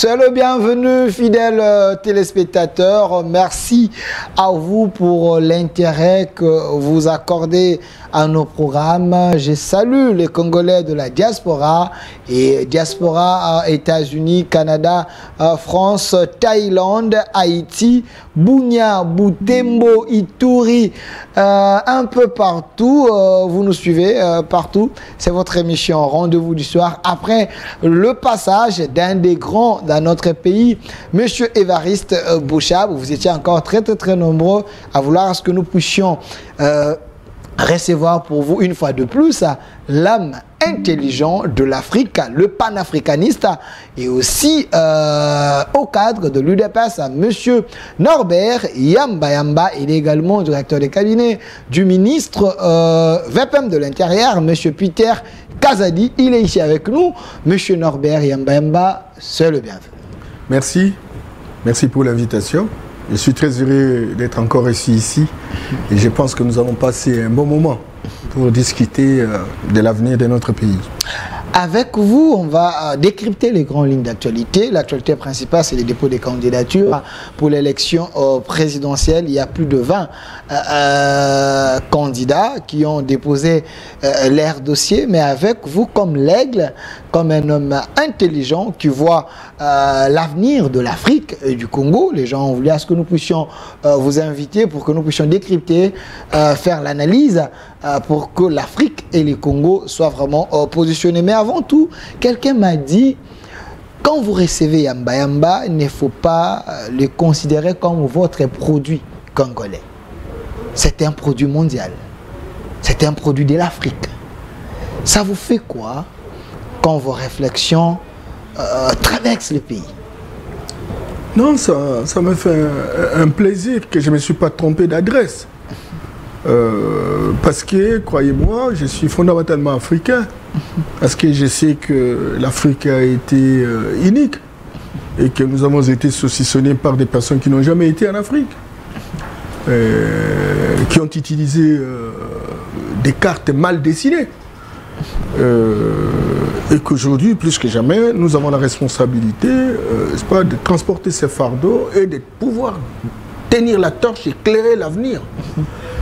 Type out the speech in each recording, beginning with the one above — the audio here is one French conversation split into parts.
Soyez le bienvenu, fidèles téléspectateurs. Merci à vous pour l'intérêt que vous accordez à nos programmes. Je salue les Congolais de la diaspora et diaspora États-Unis, Canada, France, Thaïlande, Haïti, Bunia, Butembo, Ituri, un peu partout. Vous nous suivez partout. C'est votre émission Rendez-vous du soir. Après le passage d'un des grands dans notre pays, Monsieur Évariste Bouchab, vous étiez encore très nombreux à vouloir ce que nous puissions recevoir pour vous une fois de plus l'âme intelligent de l'Afrique, le panafricaniste et aussi au cadre de l'UDPS, Monsieur Norbert Yamba. Il est également directeur de cabinet du ministre VPM de l'Intérieur, Monsieur Peter Kazadi. Il est ici avec nous. Monsieur Norbert Yamba, c'est le bienvenu. Merci pour l'invitation. Je suis très heureux d'être encore ici et je pense que nous allons passer un bon moment pour discuter de l'avenir de notre pays. Avec vous, on va décrypter les grandes lignes d'actualité. L'actualité principale, c'est le dépôt des candidatures pour l'élection présidentielle. Il y a plus de 20 candidats qui ont déposé leur dossier, mais avec vous, comme l'aigle, comme un homme intelligent qui voit l'avenir de l'Afrique et du Congo. Les gens ont voulu à ce que nous puissions vous inviter pour que nous puissions décrypter, faire l'analyse pour que l'Afrique et les Congos soient vraiment positionnés. Mais avant tout, quelqu'un m'a dit, quand vous recevez Yamba, il ne faut pas le considérer comme votre produit congolais. C'est un produit mondial. C'est un produit de l'Afrique. Ça vous fait quoi quand vos réflexions traversent le pays? Non, ça me fait un plaisir que je ne me suis pas trompé d'adresse. Parce que, croyez-moi, je suis fondamentalement africain. Parce que je sais que l'Afrique a été unique et que nous avons été saucissonnés par des personnes qui n'ont jamais été en Afrique, qui ont utilisé des cartes mal dessinées. Et qu'aujourd'hui, plus que jamais, nous avons la responsabilité de transporter ces fardeaux et de pouvoir tenir la torche et éclairer l'avenir.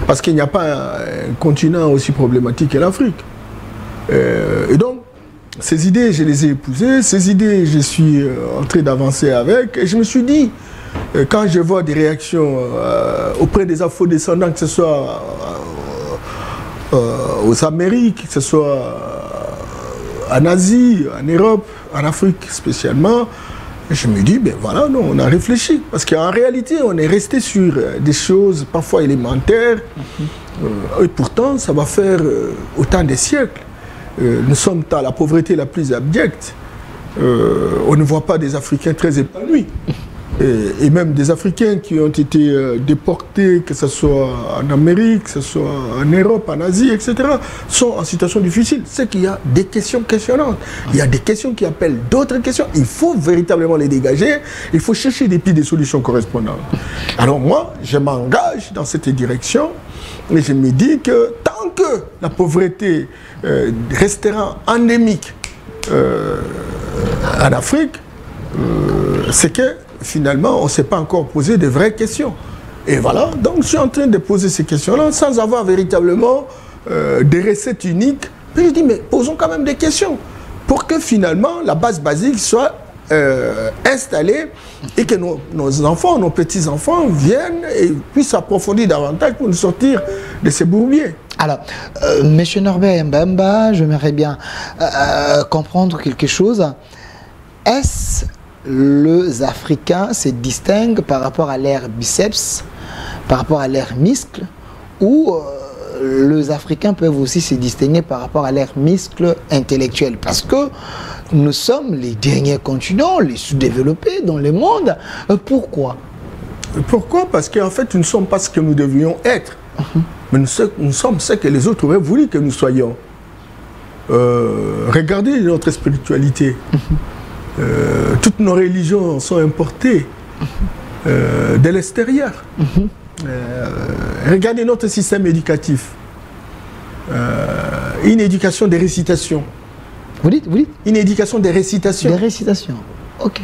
Parce qu'il n'y a pas un continent aussi problématique que l'Afrique. Et donc, ces idées, je les ai épousées, ces idées, je suis en train d'avancer avec. Et je me suis dit, quand je vois des réactions auprès des afro-descendants, que ce soit aux Amériques, que ce soit en Asie, en Europe, en Afrique spécialement, je me dis, ben voilà, non, on a réfléchi. Parce qu'en réalité, on est resté sur des choses parfois élémentaires. Et pourtant, ça va faire autant de siècles. Nous sommes à la pauvreté la plus abjecte. On ne voit pas des Africains très épanouis. Et même des Africains qui ont été déportés, que ce soit en Amérique, que ce soit en Europe, en Asie, etc., sont en situation difficile. C'est qu'il y a des questions questionnantes. Il y a des questions qui appellent d'autres questions. Il faut véritablement les dégager. Il faut chercher des solutions correspondantes. Alors moi, je m'engage dans cette direction et je me dis que tant que la pauvreté restera endémique en Afrique, c'est que finalement, on ne s'est pas encore posé de vraies questions. Et voilà, donc je suis en train de poser ces questions-là sans avoir véritablement des recettes uniques. Puis je dis, mais posons quand même des questions pour que finalement la base basique soit installée et que nos enfants, nos petits-enfants viennent et puissent approfondir davantage pour nous sortir de ces bourbiers. Alors, M. Norbert Mbamba, j'aimerais bien comprendre quelque chose. Est-ce les Africains se distinguent par rapport à leurs biceps, par rapport à leurs muscles, ou les Africains peuvent aussi se distinguer par rapport à leurs muscles intellectuels? Parce que nous sommes les derniers continents, les sous-développés dans le monde. Pourquoi? Pourquoi? Parce qu'en fait, nous ne sommes pas ce que nous devions être. Mais nous sommes ce que les autres auraient voulu que nous soyons. Regardez notre spiritualité. Toutes nos religions sont importées de l'extérieur. Regardez notre système éducatif. Une éducation des récitations. Vous dites Une éducation des récitations. Des récitations.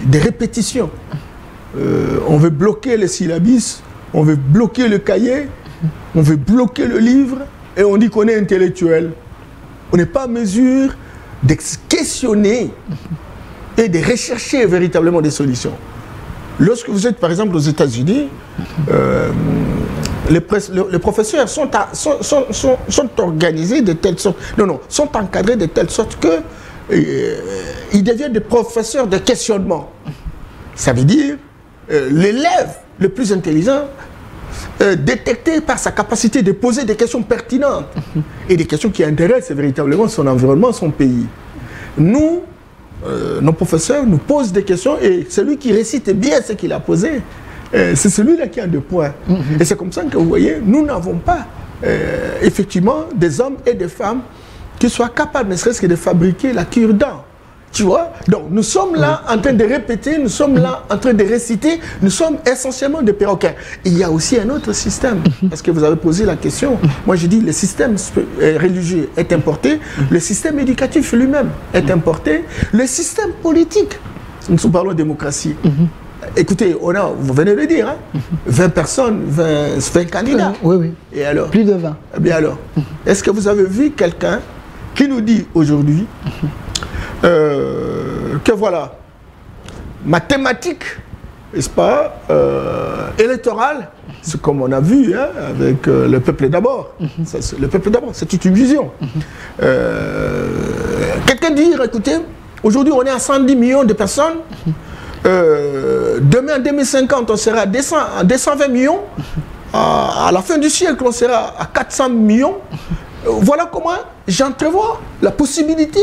des répétitions. On veut bloquer les syllabus, on veut bloquer le cahier, on veut bloquer le livre, et on dit qu'on est intellectuel. On n'est pas en mesure de questionner et de rechercher véritablement des solutions. Lorsque vous êtes par exemple aux États-Unis, les professeurs sont organisés de telle sorte, sont encadrés de telle sorte que ils deviennent des professeurs de questionnement. Ça veut dire l'élève le plus intelligent détecté par sa capacité de poser des questions pertinentes et des questions qui intéressent véritablement son environnement, son pays. Nous, nos professeurs nous posent des questions et celui qui récite bien ce qu'il a posé, c'est celui-là qui a 2 points. Et c'est comme ça que vous voyez, nous n'avons pas effectivement des hommes et des femmes qui soient capables, ne serait-ce que de fabriquer la cure-dent. Tu vois? Donc nous sommes là en train de répéter, nous sommes là en train de réciter, nous sommes essentiellement des perroquets. Il y a aussi un autre système, parce que vous avez posé la question. Moi je dis le système religieux est importé, le système éducatif lui-même est importé, le système politique, nous parlons de démocratie. Écoutez, vous venez de le dire, hein, 20 personnes, 20 candidats. Oui, oui. Et alors? Plus de 20. Eh bien alors, est-ce que vous avez vu quelqu'un qui nous dit aujourd'hui que voilà, ma thématique, n'est-ce pas, électorale, c'est comme on a vu hein, avec le peuple d'abord. Le peuple d'abord, c'est toute une vision. Quelqu'un dit, écoutez, aujourd'hui on est à 110 millions de personnes, demain en 2050 on sera à 220 millions, à la fin du siècle on sera à 400 millions. Voilà comment j'entrevois la possibilité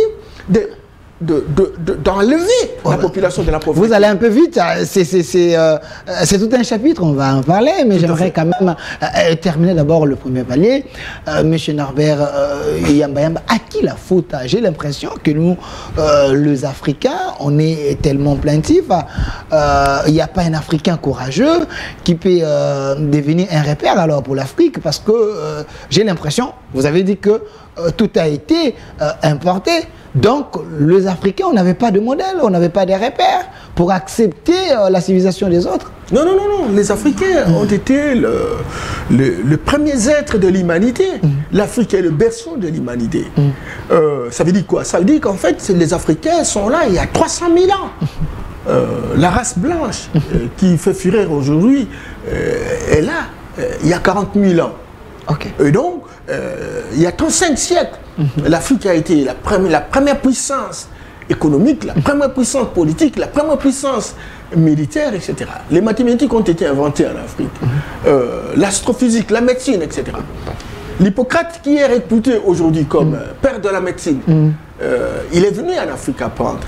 d'enlever la population de la pauvreté. Vous allez un peu vite, c'est tout un chapitre, on va en parler, mais j'aimerais quand même terminer d'abord le premier palier. Monsieur Norbert Yamba, à qui la faute? J'ai l'impression que nous, les Africains, on est tellement plaintifs. Il n'y a pas un Africain courageux qui peut devenir un repère alors pour l'Afrique, parce que j'ai l'impression, vous avez dit que tout a été importé. Donc, les Africains, on n'avait pas de modèle, on n'avait pas de repères pour accepter la civilisation des autres. Non, non, non, non. Les Africains ont été le premier être de l'humanité. L'Afrique est le berceau de l'humanité. Ça veut dire quoi? Ça veut dire qu'en fait, les Africains sont là il y a 300 000 ans. La race blanche qui fait fureur aujourd'hui est là il y a 40 000 ans. Okay. Et donc, il y a 35 siècles, l'Afrique a été la première puissance économique, la première puissance politique, la première puissance militaire, etc. Les mathématiques ont été inventées en Afrique, l'astrophysique, la médecine, etc. L'Hippocrate, qui est réputé aujourd'hui comme père de la médecine, il est venu en Afrique apprendre.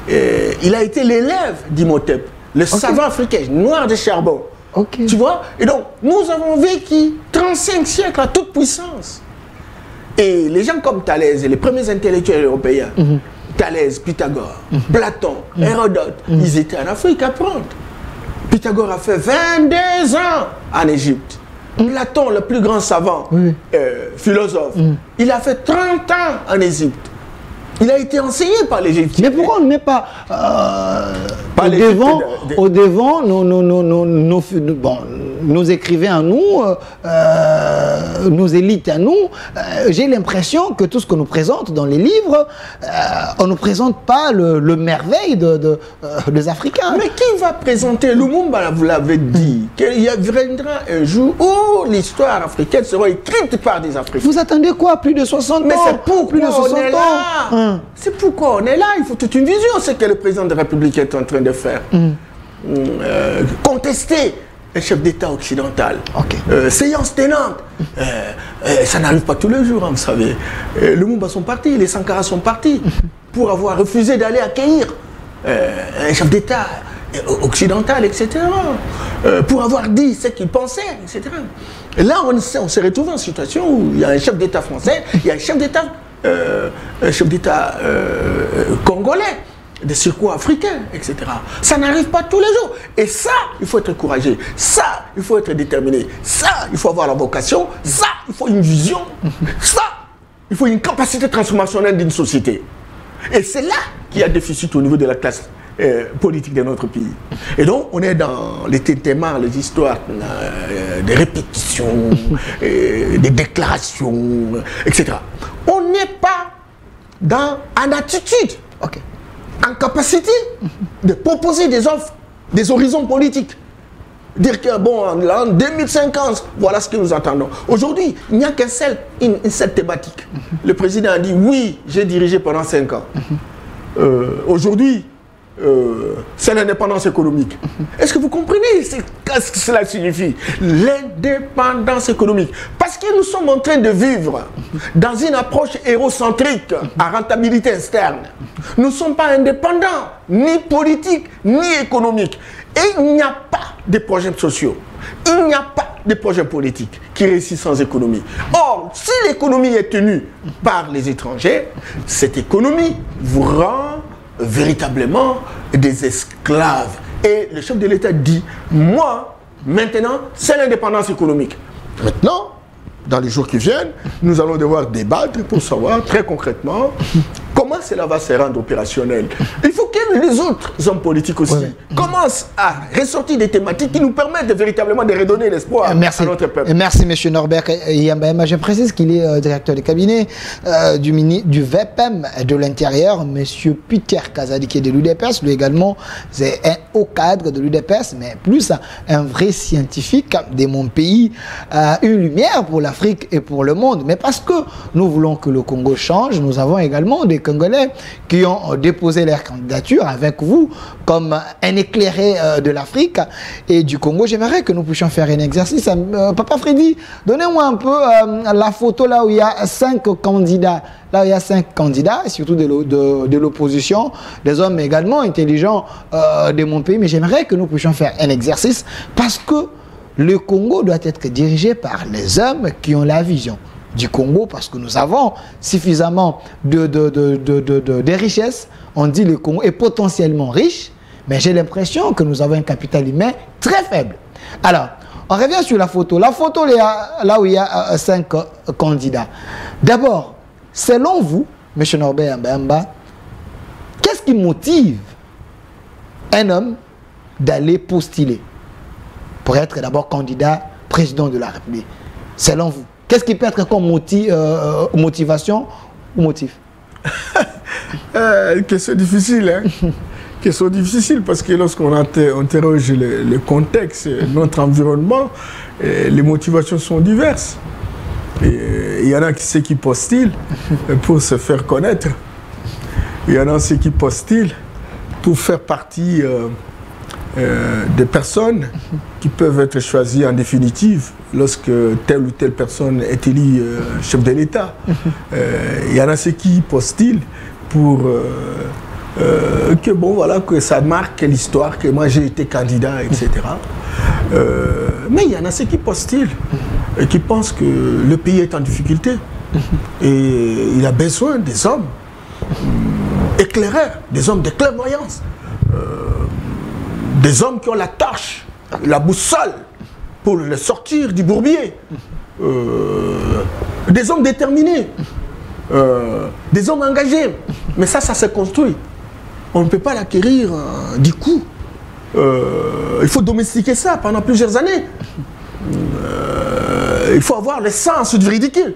Il a été l'élève d'Imhotep, le savant africain, noir de charbon. Okay. Tu vois? Et donc, nous avons vécu 35 siècles à toute puissance. Et les gens comme Thalès, les premiers intellectuels européens, Thalès, Pythagore, Platon, Hérodote, ils étaient en Afrique à apprendre. Pythagore a fait 22 ans en Égypte. Platon, le plus grand savant, philosophe, il a fait 30 ans en Égypte. Il a été enseigné par l'Égyptien. Mais pourquoi on ne met pas au devant nos écrivains à nous, nos élites à nous? J'ai l'impression que tout ce qu'on nous présente dans les livres, on ne nous présente pas le merveille des Africains. Mais qui va présenter Lumumba? Vous l'avez dit, qu'il viendra un jour où l'histoire africaine sera écrite par des Africains. Vous attendez quoi? Plus de 60 ans? Mais c'est pourquoi plus de 60 on est là. C'est pourquoi on est là. Il faut toute une vision. C'est ce que le président de la République est en train de faire. Contester un chef d'État occidental. Séance tenante. Ça n'arrive pas tous les jours, hein, vous savez. Lumumba sont partis, les Sankara sont partis pour avoir refusé d'aller accueillir un chef d'État occidental, etc. Pour avoir dit ce qu'il pensait, etc. Et là, on s'est retrouvé en situation où il y a un chef d'État français, il y a un chef d'État congolais, des surcoûts africains, etc. Ça n'arrive pas tous les jours. Et ça, il faut être courageux. Ça, il faut être déterminé. Ça, il faut avoir la vocation. Ça, il faut une vision. Ça, il faut une capacité transformationnelle d'une société. Et c'est là qu'il y a déficit au niveau de la classe politique de notre pays. Et donc, on est dans les tintements, les histoires, des répétitions, des déclarations, etc. On n'est pas en attitude, en capacité de proposer des offres, des horizons politiques. Dire que, bon, en 2050, voilà ce que nous attendons. Aujourd'hui, il n'y a qu'une seule thématique. Le président a dit, oui, j'ai dirigé pendant 5 ans. Aujourd'hui, c'est l'indépendance économique. Est-ce que vous comprenez ce que cela signifie? L'indépendance économique. Parce que nous sommes en train de vivre dans une approche hérocentrique à rentabilité externe. Nous ne sommes pas indépendants, ni politiques, ni économiques. Et il n'y a pas de projets sociaux. Il n'y a pas de projets politiques qui réussissent sans économie. Or, si l'économie est tenue par les étrangers, cette économie vous rend véritablement des esclaves. Et le chef de l'État dit, moi, maintenant, c'est l'indépendance économique. Maintenant, dans les jours qui viennent, nous allons devoir débattre pour savoir très concrètement comment cela va se rendre opérationnel. Il faut que les autres hommes politiques aussi commencent à ressortir des thématiques qui nous permettent véritablement de redonner l'espoir à notre peuple. Merci, M. Norbert Yambema. Je précise qu'il est directeur de cabinet du VEPEM de l'Intérieur, M. Peter Kazadi, qui est de l'UDPS. Lui également, c'est un haut cadre de l'UDPS, mais plus un vrai scientifique de mon pays, une lumière pour l'Afrique et pour le monde. Mais parce que nous voulons que le Congo change, nous avons également des Congolais qui ont déposé leur candidature avec vous comme un éclairé de l'Afrique et du Congo. J'aimerais que nous puissions faire un exercice. Papa Freddy, donnez-moi un peu la photo là où il y a 5 candidats. Là où il y a 5 candidats, surtout de l'opposition, des hommes également intelligents de mon pays. Mais j'aimerais que nous puissions faire un exercice parce que le Congo doit être dirigé par les hommes qui ont la vision du Congo, parce que nous avons suffisamment de richesses. On dit que le Congo est potentiellement riche, mais j'ai l'impression que nous avons un capital humain très faible. Alors, on revient sur la photo. La photo, là où il y a 5 candidats. D'abord, selon vous, M. Norbert Yambema, qu'est-ce qui motive un homme d'aller postuler pour être d'abord candidat président de la République? Selon vous, qu'est-ce qui peut être comme motivation ou motif? Question difficile, hein? Question difficile parce que lorsqu'on interroge le contexte, notre environnement, les motivations sont diverses. Il y en a ceux qui postulent pour se faire connaître. Il y en a ceux qui postulent pour faire partie des personnes qui peuvent être choisies en définitive lorsque telle ou telle personne est élue chef de l'État. Il y en a ceux qui postulent pour que, bon, voilà, que ça marque l'histoire, que moi j'ai été candidat, etc. Mais il y en a ceux qui postulent et qui pensent que le pays est en difficulté et il a besoin des hommes éclaireurs, des hommes de clairvoyance. Des hommes qui ont la tâche, la boussole pour le sortir du bourbier. Des hommes déterminés. Des hommes engagés. Mais ça se construit. On ne peut pas l'acquérir du coup. Il faut domestiquer ça pendant plusieurs années. Il faut avoir le sens du ridicule.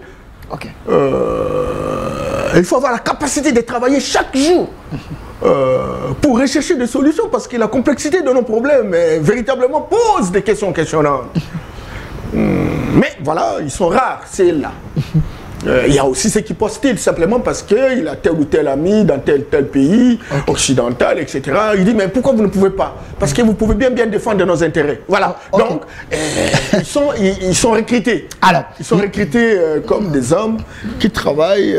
Il faut avoir la capacité de travailler chaque jour. Pour rechercher des solutions, parce que la complexité de nos problèmes véritablement pose des questions questionnantes. Mais voilà, ils sont rares, c'est là. Il y a aussi ceux qui postulent simplement parce qu'il a tel ou tel ami dans tel pays occidental, etc. Il dit, mais pourquoi vous ne pouvez pas? Parce que vous pouvez bien défendre nos intérêts. Voilà. Donc, ils sont recrutés. Alors, ils sont recrutés comme des hommes qui travaillent,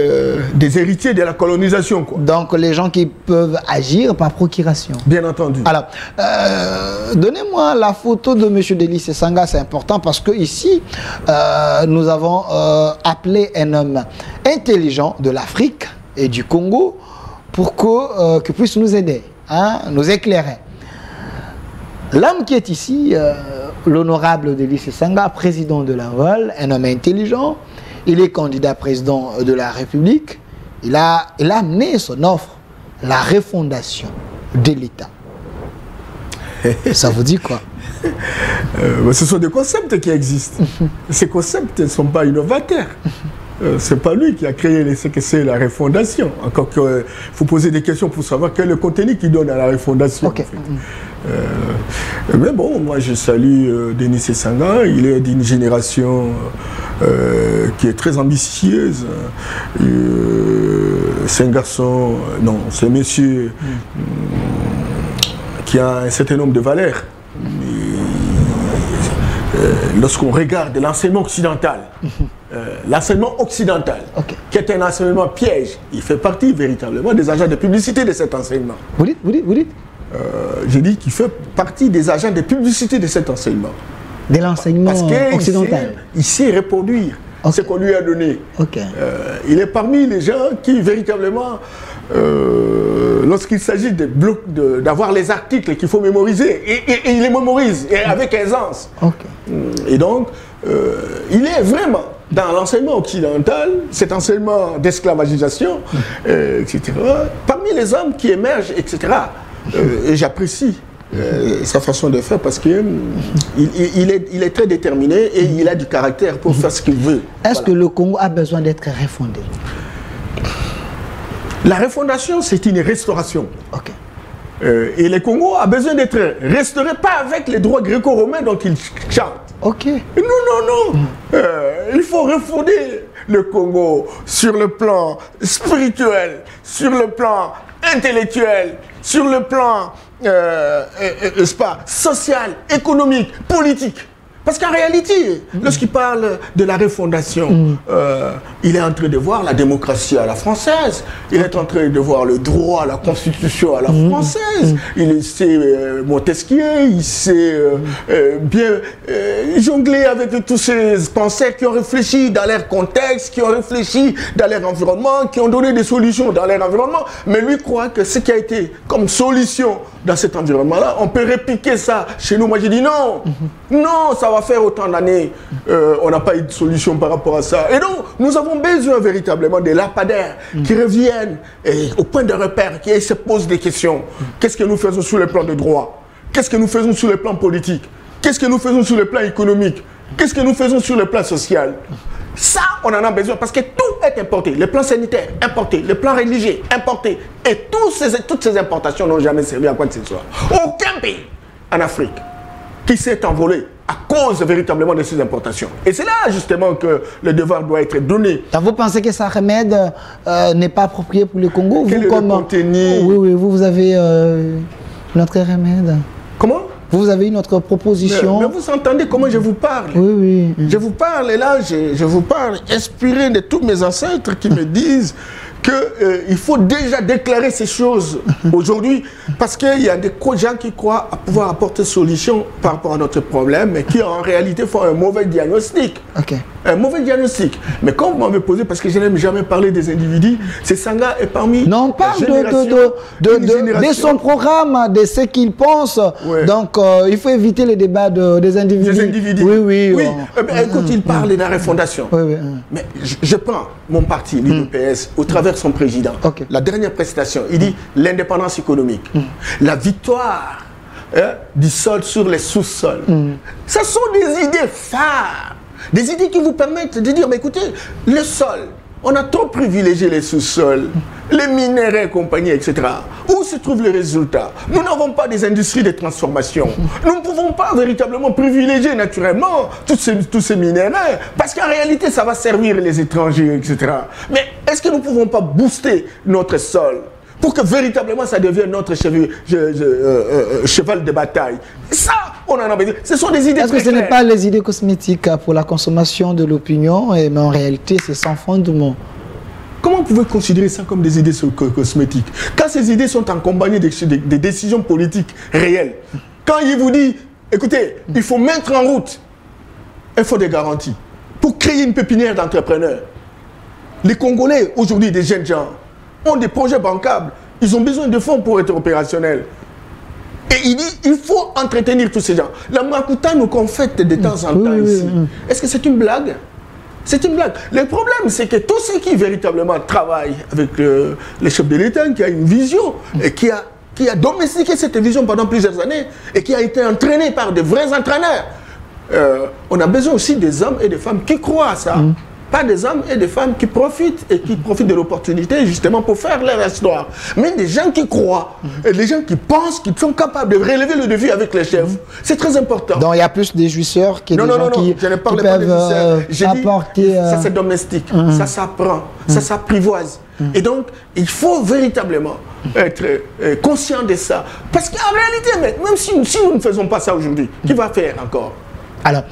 des héritiers de la colonisation, quoi. Donc, les gens qui peuvent agir par procuration. Bien entendu. Alors, donnez-moi la photo de M. Delis Sanga, c'est important parce que ici, nous avons appelé un homme intelligent de l'Afrique et du Congo pour qu'il puisse nous aider, hein, nous éclairer. L'homme qui est ici, l'honorable Delis Sanga, président de l'Envol, un homme intelligent, il est candidat président de la République, il a amené son offre, la refondation, de l'État. Ça vous dit quoi? Ce sont des concepts qui existent. Ces concepts ne sont pas innovateurs. C'est pas lui qui a créé ce que c'est la refondation. Encore qu'il faut poser des questions pour savoir quel est le contenu qu'il donne à la refondation. Okay. En fait. Mais bon, moi je salue Denis Sesanga. Il est d'une génération qui est très ambitieuse. C'est un garçon, non, c'est un monsieur qui a un certain nombre de valeurs. Lorsqu'on regarde l'enseignement occidental, qui est un enseignement piège, il fait partie véritablement des agents de publicité de cet enseignement. Vous dites J'ai dit qu'il fait partie des agents de publicité de cet enseignement. De l'enseignement occidental. Il sait reproduire ce qu'on lui a donné. Il est parmi les gens qui véritablement, lorsqu'il s'agit d'avoir les articles qu'il faut mémoriser, et il les mémorise avec aisance. Et donc, il est vraiment dans l'enseignement occidental, cet enseignement d'esclavagisation, etc., parmi les hommes qui émergent, etc. Et j'apprécie sa façon de faire parce qu'il est très déterminé et il a du caractère pour faire ce qu'il veut. Est-ce que le Congo a besoin d'être refondé? La refondation, c'est une restauration. Et le Congo a besoin d'être restauré, pas avec les droits gréco-romains dont il chante. Non. Il faut refonder le Congo sur le plan spirituel, sur le plan intellectuel, sur le plan social, économique, politique. Parce qu'en réalité, lorsqu'il parle de la refondation, il est en train de voir la démocratie à la française, il est en train de voir le droit, la constitution à la française, il sait Montesquieu, il sait bien jongler avec tous ces penseurs qui ont réfléchi dans leur contexte, qui ont réfléchi dans leur environnement, qui ont donné des solutions dans leur environnement, mais lui croit que ce qui a été comme solution dans cet environnement-là, on peut répliquer ça chez nous. Moi j'ai dit non, non, ça va faire autant d'années, on n'a pas eu de solution par rapport à ça. Et donc, nous avons besoin véritablement des lampadaires qui reviennent au point de repère, qui se posent des questions. Qu'est-ce que nous faisons sur le plan de droit? Qu'est-ce que nous faisons sur le plan politique? Qu'est-ce que nous faisons sur le plan économique? Qu'est-ce que nous faisons sur le plan social? Ça, on en a besoin parce que tout est importé. Le plan sanitaire, importé. Le plan religieux, importé. Et toutes ces importations n'ont jamais servi à quoi que ce soit. Aucun pays en Afrique qui s'est envolé à cause véritablement de ces importations. Et c'est là justement que le devoir doit être donné. Vous pensez que ça remède n'est pas approprié pour le Congo? Quel est le contenu? Oui, vous avez notre remède. Comment? Vous avez une autre proposition. Mais vous entendez comment je vous parle? Oui. Je vous parle et là, je vous parle inspiré de tous mes ancêtres qui me disent qu'il faut déjà déclarer ces choses aujourd'hui parce qu'il y a des gens qui croient à pouvoir apporter solution par rapport à notre problème mais qui en réalité font un mauvais diagnostic. Un mauvais diagnostic. Mais quand vous m'avez posé, parce que je n'aime jamais parler des individus, Sesanga est parmi... Non, on parle de son programme, de ce qu'il pense. Donc, il faut éviter les débats des individus. Des individus. Oui. Écoute, il parle de la refondation. Mais je prends mon parti, l'UDPS, au travers de son président. La dernière prestation, il dit l'indépendance économique, la victoire du sol sur les sous-sols. Ce sont des idées phares. Des idées qui vous permettent de dire, mais écoutez, le sol, on a trop privilégié les sous-sols, les minéraux et compagnie, etc. Où se trouvent les résultats? Nous n'avons pas des industries de transformation. Nous ne pouvons pas véritablement privilégier naturellement tous ces minéraux, parce qu'en réalité, ça va servir les étrangers, etc. Mais est-ce que nous ne pouvons pas booster notre sol pour que véritablement ça devienne notre cheval de bataille? Ça, on en a besoin. Ce sont des idées. Est-ce que ce n'est pas les idées cosmétiques pour la consommation de l'opinion, mais en réalité, c'est sans fondement? Comment vous pouvez considérer ça comme des idées cosmétiques quand ces idées sont accompagnées des décisions politiques réelles? Quand il vous dit, écoutez, il faut mettre en route, il faut des garanties pour créer une pépinière d'entrepreneurs. Les Congolais, aujourd'hui, des jeunes gens, ont des projets bancables. Ils ont besoin de fonds pour être opérationnels. Et il dit, il faut entretenir tous ces gens. La Makuta nous confête de temps en temps ici. Est-ce que c'est une blague? C'est une blague. Le problème, c'est que tous ceux qui véritablement travaillent avec les chefs de l'État, qui a une vision et qui a qui a domestiqué cette vision pendant plusieurs années et qui a été entraîné par de vrais entraîneurs. On a besoin aussi des hommes et des femmes qui croient à ça. Pas des hommes et des femmes qui profitent et qui profitent de l'opportunité justement pour faire leur histoire. Mais des gens qui croient et des gens qui pensent qu'ils sont capables de relever le défi avec les chefs. C'est très important. Donc il y a plus des jouisseurs que des gens qui peuvent apporter... Ça c'est domestique, ça s'apprend, ça s'apprivoise. Et donc il faut véritablement être conscient de ça. Parce qu'en réalité, même si nous ne faisons pas ça aujourd'hui, qui va faire encore? Alors,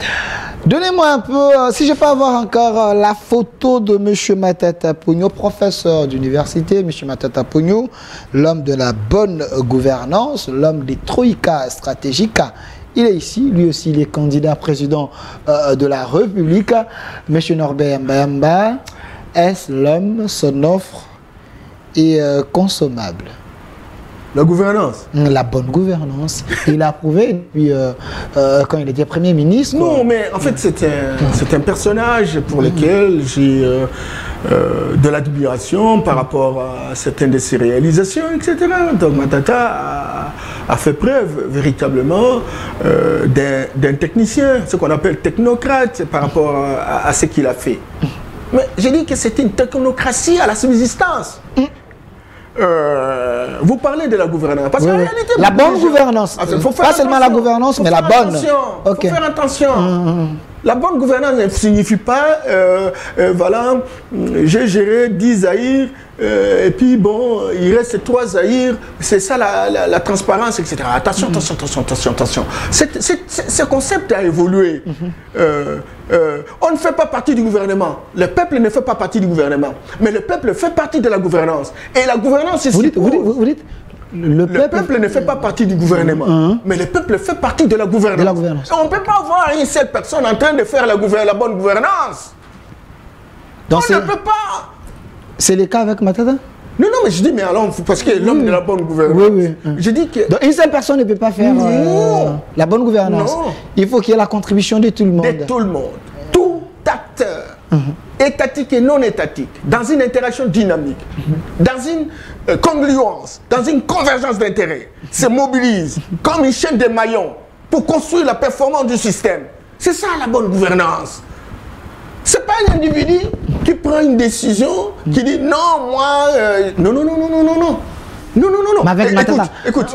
donnez-moi un peu, si je peux avoir encore la photo de M. Matata Ponyo, professeur d'université, M. Matata Ponyo, l'homme de la bonne gouvernance, l'homme des troïkas stratégiques. Il est ici, lui aussi, il est candidat président de la République. M. Norbert Mbamba, est-ce l'homme, son offre est consommable? La gouvernance. La bonne gouvernance. Il a prouvé depuis quand il était Premier ministre. Non, mais en fait, c'est un personnage pour lequel j'ai de l'admiration par rapport à certaines de ses réalisations, etc. Donc Matata a fait preuve véritablement d'un technicien, ce qu'on appelle technocrate par rapport à ce qu'il a fait. Mais j'ai dit que c'était une technocratie à la subsistance. Vous parlez de la gouvernance. Parce qu'en réalité, la bonne gouvernance. Pas seulement la gouvernance, mais la bonne. Il faut faire attention. La bonne gouvernance ne signifie pas, voilà, j'ai géré 10 zaïrs, et puis bon, il reste 3 zaïrs, c'est ça la transparence, etc. Attention, attention. Ce concept a évolué. On ne fait pas partie du gouvernement. Le peuple ne fait pas partie du gouvernement. Mais le peuple fait partie de la gouvernance. Et la gouvernance, c'est vous dites le peuple ne fait pas partie du gouvernement, mais le peuple fait partie de la gouvernance. Et on ne peut pas avoir une seule personne en train de faire la bonne gouvernance. Donc on ne peut pas. C'est le cas avec Matata? Non, mais je dis, mais alors, parce que l'homme de la bonne gouvernance. Oui. Je dis que... Donc une seule personne ne peut pas faire la bonne gouvernance. Non. Il faut qu'il y ait la contribution de tout le monde. De tout le monde. Tout acteur, étatique et non étatique, dans une interaction dynamique, dans une congruence, dans une convergence d'intérêts, se mobilise comme une chaîne de maillons pour construire la performance du système. C'est ça la bonne gouvernance. C'est pas un individu qui prend une décision, qui dit non, moi, non. Mais avec Matata. Écoute,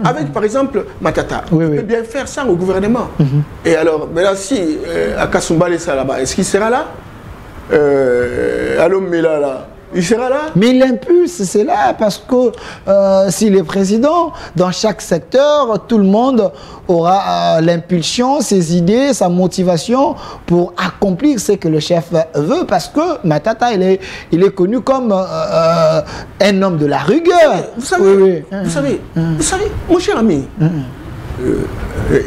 avec par exemple Matata, on peut bien faire ça au gouvernement. Et alors, mais là, si Akasumba est là-bas, est-ce qu'il sera là? Alom Mela là, il sera là? Mais l'impulse, c'est là, parce que s'il est président, dans chaque secteur, tout le monde aura l'impulsion, ses idées, sa motivation pour accomplir ce que le chef veut, parce que Matata, il est connu comme un homme de la rigueur. Vous savez, mon cher ami,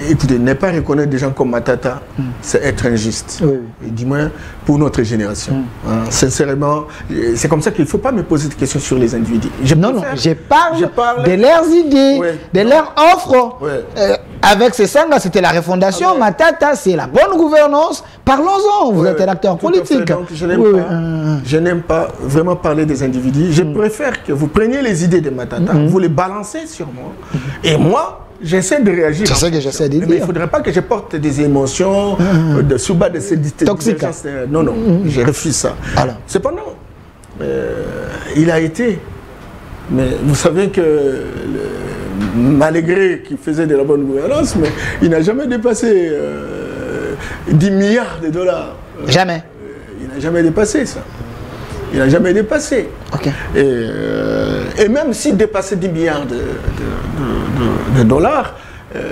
écoutez, ne pas reconnaître des gens comme Matata, c'est être injuste. Et dis-moi, pour notre génération. Sincèrement, c'est comme ça qu'il ne faut pas me poser de questions sur les individus. Je parle de leurs idées, de leurs offres. Avec ces cinq, c'était la refondation. Matata, c'est la bonne gouvernance. Parlons-en, vous êtes un acteur politique. Donc, je n'aime pas vraiment parler des individus. Je préfère que vous preniez les idées de Matata, vous les balancez sur moi. Et moi, j'essaie de réagir. C'est ça que j'essaie de dire. Mais il ne faudrait pas que je porte des émotions de sous-bas de ces toxiques. Non, je refuse ça. Alors. Cependant, il a été. Mais vous savez que malgré qu'il faisait de la bonne gouvernance, mais il n'a jamais dépassé 10 milliards de dollars. Jamais. Il n'a jamais dépassé ça. Il n'a jamais dépassé. Okay. Et même s'il dépassait 10 milliards de dollars,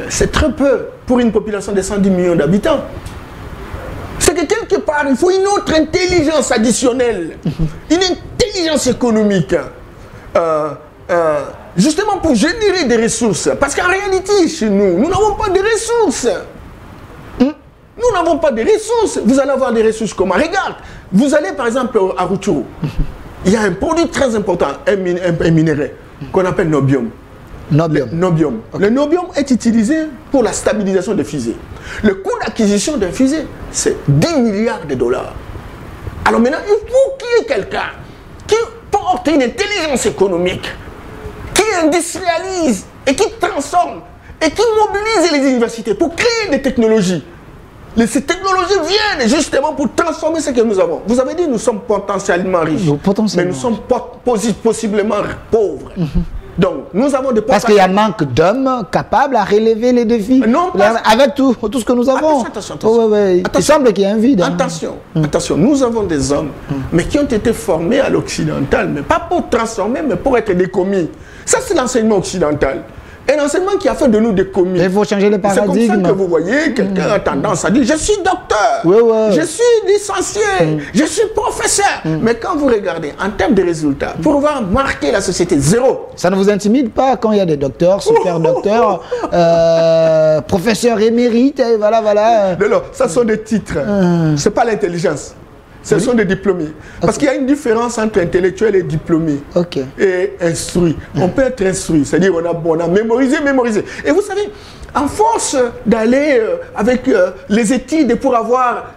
c'est très peu pour une population de 110 millions d'habitants. C'est que quelque part, il faut une autre intelligence additionnelle, une intelligence économique, justement pour générer des ressources. Parce qu'en réalité, chez nous, nous n'avons pas de ressources. Nous n'avons pas de ressources. Vous allez avoir des ressources comment? Regarde, vous allez par exemple à Rutshuru. Il y a un produit très important, un minerai qu'on appelle nobium. Nobium. Okay. Le nobium est utilisé pour la stabilisation des fusées. Le coût d'acquisition d'un fusée, c'est 10 milliards de dollars. Alors maintenant, il faut qu'il y ait quelqu'un qui porte une intelligence économique, qui industrialise et qui transforme et qui mobilise les universités pour créer des technologies. Ces technologies viennent justement pour transformer ce que nous avons. Vous avez dit que nous sommes potentiellement riches, mais nous sommes possiblement pauvres. Donc, nous avons des parce qu'il y a manque d'hommes capables à relever les défis. Non, avec tout ce que nous avons. Attention. Il semble qu'il y a un vide. Attention, nous avons des hommes, mais qui ont été formés à l'occidental, mais pas pour transformer, mais pour être des commis. Ça, c'est l'enseignement occidental. Un enseignement qui a fait de nous des commis. Il faut changer les paradigmes. C'est comme ça que vous voyez, quelqu'un a tendance à dire, je suis docteur, je suis licencié, je suis professeur. Mais quand vous regardez, en termes de résultats, pour pouvoir marquer la société, zéro. Ça ne vous intimide pas quand il y a des docteurs, super docteurs, professeurs émérites, et voilà. Non, ça sont des titres. Ce n'est pas l'intelligence. Ce sont des diplômés. Parce qu'il y a une différence entre intellectuel et diplômé. Et instruit. On peut être instruit, c'est-à-dire on a mémorisé. Et vous savez, en force d'aller avec les études pour avoir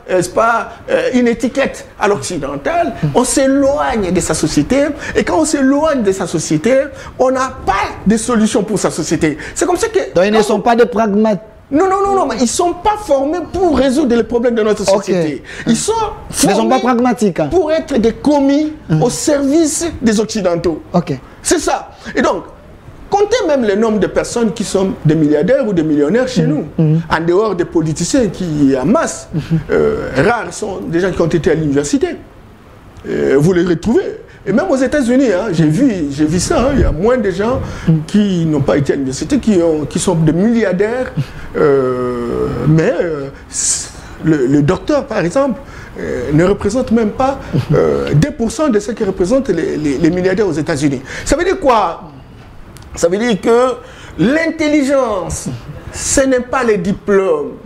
une étiquette à l'occidental, on s'éloigne de sa société. Et quand on s'éloigne de sa société, on n'a pas de solution pour sa société. C'est comme ça que... Donc ils ne sont pas des pragmatiques. Non, mais ils ne sont pas formés pour résoudre les problèmes de notre société. Ils sont formés pas pragmatiques, pour être des commis au service des Occidentaux. C'est ça. Et donc, comptez même le nombre de personnes qui sont des milliardaires ou des millionnaires chez nous, en dehors des politiciens qui en masse. Rares sont des gens qui ont été à l'université. Vous les retrouvez. Et même aux États-Unis, j'ai vu ça, il y a moins de gens qui n'ont pas été à l'université, qui sont des milliardaires. Mais le docteur, par exemple, ne représente même pas 2% de ce que représentent les milliardaires aux États-Unis. Ça veut dire quoi? Ça veut dire que l'intelligence, ce n'est pas les diplômes.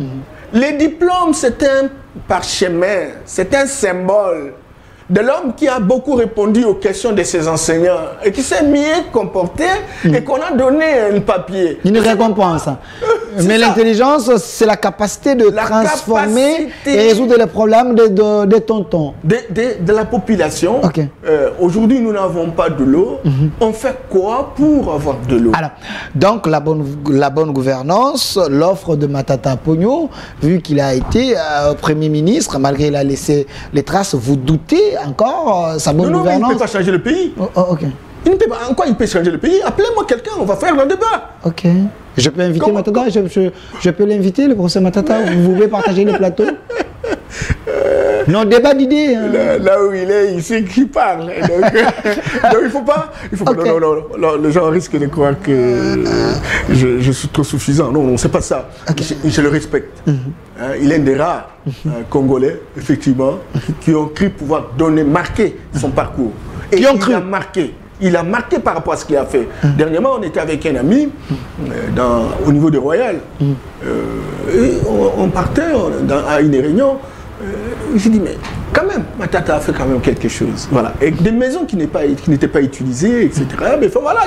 Les diplômes, c'est un parchemin, c'est un symbole de l'homme qui a beaucoup répondu aux questions de ses enseignants et qui s'est mieux comporté et qu'on a donné un papier. Une récompense. Mais l'intelligence, c'est la capacité de transformer et résoudre les problèmes de tontons. De la population. Aujourd'hui, nous n'avons pas de l'eau. On fait quoi pour avoir de l'eau? Alors, donc, la bonne gouvernance, l'offre de Matata Ponyo, vu qu'il a été Premier ministre, malgré qu'il a laissé les traces, vous doutez encore sa bonne gouvernance? Non, il ne peut pas changer le pays. Il ne peut pas. En quoi il peut changer le pays? Appelez-moi quelqu'un, on va faire le débat. Je peux inviter Matata? Je peux l'inviter, le professeur Matata? Vous pouvez partager le plateau? Non, débat d'idées. Là où il est, il sait qui parle. Donc il ne faut pas... Non, les gens risquent de croire que je suis trop suffisant. Non, c'est pas ça. Je le respecte. Il est un des rares Congolais, effectivement, qui ont cru pouvoir marquer son parcours. Et il a marqué par rapport à ce qu'il a fait. Dernièrement, on était avec un ami au niveau de Royal. Et on partait à une réunion. J'ai dit, mais quand même, Matata a fait quand même quelque chose. Voilà. Et des maisons qui n'étaient pas utilisées, etc. Mais voilà,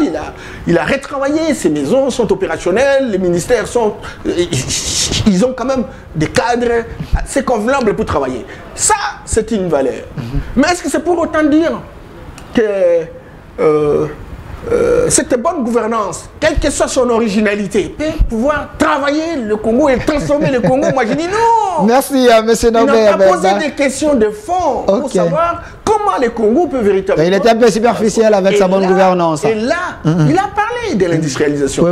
il a retravaillé. Ces maisons sont opérationnelles, les ministères sont... Ils ont quand même des cadres assez convenables pour travailler. Ça, c'est une valeur. Mais est-ce que c'est pour autant dire que cette bonne gouvernance, quelle que soit son originalité, peut pouvoir travailler le Congo et transformer le Congo? Moi, je dis non. Merci à M. Norbert. Il n'a pas posé des questions de fond pour savoir comment le Congo peut véritablement... Il était un peu superficiel avec sa bonne gouvernance. Et là, il a parlé de l'industrialisation.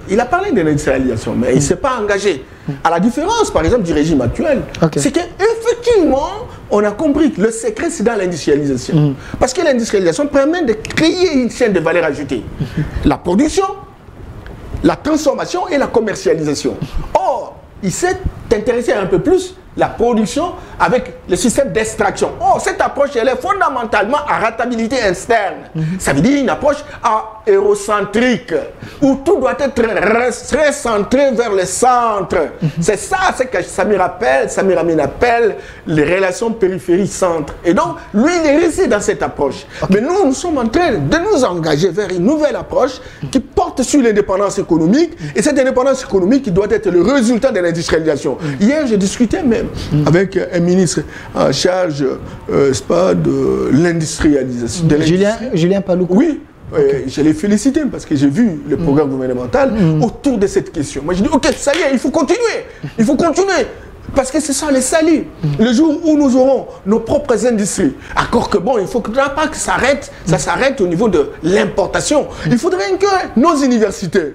Il a parlé de l'industrialisation, mais il ne s'est pas engagé. À la différence, par exemple, du régime actuel, c'est qu'effectivement, on a compris que le secret, c'est dans l'industrialisation. Parce que l'industrialisation permet de créer une chaîne de valeur ajoutée. La production, la transformation et la commercialisation. Or, il s'est intéressé un peu plus la production avec le système d'extraction. Or, cette approche, elle est fondamentalement à rentabilité externe. Ça veut dire une approche aérocentrique, où tout doit être très centré vers le centre. C'est ça, c'est que Samir Amin appelle les relations périphérie-centre. Et donc, lui, il est resté dans cette approche. Mais nous sommes en train de nous engager vers une nouvelle approche qui porte sur l'indépendance économique. Et cette indépendance économique qui doit être le résultat de l'industrialisation. Hier, j'ai discuté même avec un ministre en charge de l'industrialisation. Julien Paloukou. Oui. Je l'ai félicité parce que j'ai vu le programme gouvernemental autour de cette question. Moi, je dis, ok, ça y est, il faut continuer. Il faut continuer. Parce que c'est ça les salut. Le jour où nous aurons nos propres industries, encore que bon, il faut que pas que ça s'arrête au niveau de l'importation. Il faudrait que nos universités,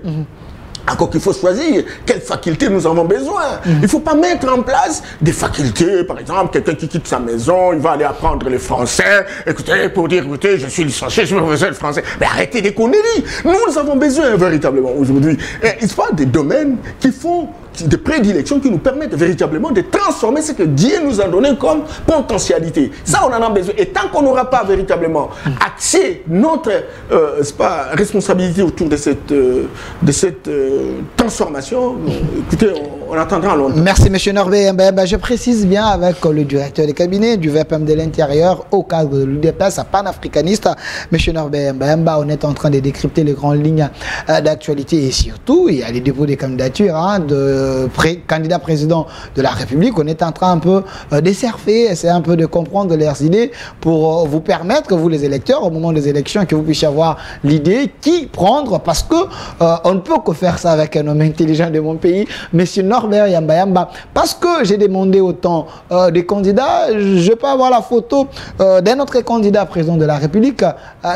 encore qu'il faut choisir quelle faculté nous avons besoin. Il ne faut pas mettre en place des facultés, par exemple, quelqu'un qui quitte sa maison, il va aller apprendre le français, écoutez, pour dire, écoutez, je suis licencié, je suis professeur de français. Mais arrêtez des conneries. Nous avons besoin véritablement aujourd'hui. Il se passe des domaines qui font des prédilections qui nous permettent véritablement de transformer ce que Dieu nous a donné comme potentialité. Ça, on en a besoin. Et tant qu'on n'aura pas véritablement axé notre responsabilité autour de cette transformation, écoutez, on attendra longtemps. Merci, M. Norbert. Je précise bien avec le directeur de cabinet du VPM de l'Intérieur au cadre de l'UDPS panafricaniste, M. Norbert Mbemba. On est en train de décrypter les grandes lignes d'actualité et surtout, il y a les dépôts des candidatures de candidat président de la République. On est en train un peu de surfer, essayer un peu de comprendre leurs idées pour vous permettre, vous les électeurs, au moment des élections, que vous puissiez avoir l'idée qui prendre, parce que on ne peut que faire ça avec un homme intelligent de mon pays, M. Norbert Yamba. Parce que j'ai demandé autant des candidats, je peux avoir la photo d'un autre candidat président de la République.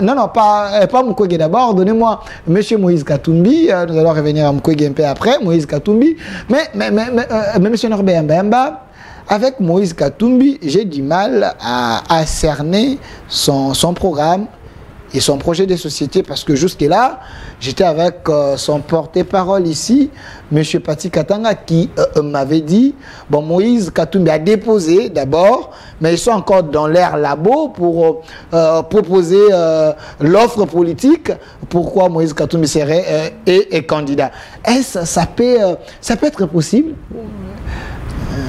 Non, pas Mukwege d'abord, donnez-moi M. Moïse Katumbi, nous allons revenir à Mukwege un peu après, Moïse Katumbi. Mais M. Norbert Mbemba, avec Moïse Katumbi, j'ai du mal à cerner son programme et son projet de société, parce que jusque-là, j'étais avec son porte-parole ici, M. Pati Katanga, qui m'avait dit, bon, Moïse Katumbi a déposé d'abord, mais ils sont encore dans l'air labo pour proposer l'offre politique. Pourquoi Moïse Katumbi serait est candidat? Est-ce ça peut être possible?